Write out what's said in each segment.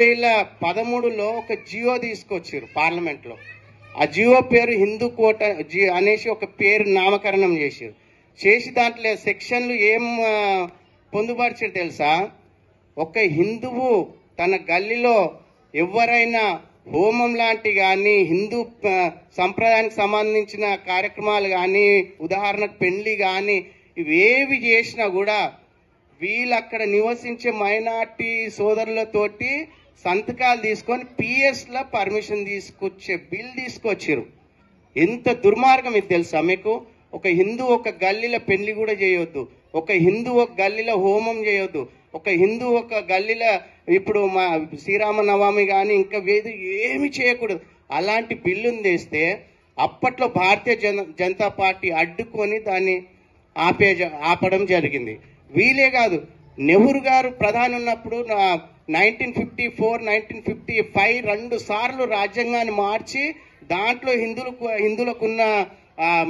2013లో ఒక జియో తీసుకొచ్చారు పార్లమెంట్ లో. ఆ జియో పేరు హిందూ కోట అనేసి ఒక పేరు నామకరణం చేశారు. చేసి దాంట్లో సెక్షన్లు ఏం పొందుపరిచారు తెలుసా? ఒక హిందువు తన గల్లీలో ఎవరైనా హోమం లాంటి కానీ హిందూ సంప్రదాయానికి సంబంధించిన కార్యక్రమాలు కానీ, ఉదాహరణకు పెళ్లి కానీ, ఇవేవి చేసినా కూడా వీళ్ళు అక్కడ నివసించే మైనార్టీ సోదరులతోటి సంతకాలు తీసుకొని పిఎస్లో పర్మిషన్ తీసుకొచ్చే బిల్ తీసుకొచ్చారు. ఎంత దుర్మార్గం ఇది తెలుసా మీకు? ఒక హిందూ ఒక గల్లీలో పెళ్లి కూడా చేయొద్దు, ఒక హిందూ ఒక గల్లీలో హోమం చేయొద్దు, ఒక హిందూ ఒక గల్లీలో ఇప్పుడు మా శ్రీరామనవమి కానీ ఇంకా వేది ఏమి చేయకూడదు. అలాంటి బిల్లును తెస్తే అప్పట్లో భారతీయ జనతా పార్టీ అడ్డుకొని దాన్ని ఆపడం జరిగింది. వీలే కాదు, నెహ్రూ గారు ప్రధాని ఉన్నప్పుడు 1954, 1955 2 సార్లు రాజ్యాంగాన్ని మార్చి దాంట్లో హిందువులకున్న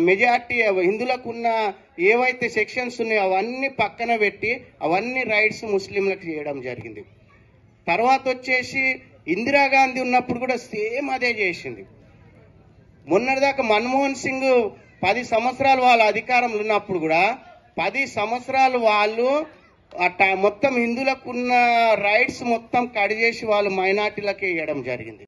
మెజార్టీ, హిందువులకున్న ఏవైతే సెక్షన్స్ ఉన్నాయో అవన్నీ పక్కన పెట్టి అవన్నీ రైట్స్ ముస్లింలకు చేయడం జరిగింది. తర్వాత వచ్చేసి ఇందిరాగాంధీ ఉన్నప్పుడు కూడా సేమ్ అదే చేసింది. మొన్నటిదాకా మన్మోహన్ సింగ్ 10 సంవత్సరాలు వాళ్ళ అధికారంలో ఉన్నప్పుడు కూడా 10 సంవత్సరాలు వాళ్ళు మొత్తం హిందువులకు ఉన్న రైట్స్ మొత్తం కట్ చేసి వాళ్ళు మైనార్టీలకే ఇవ్వడం జరిగింది.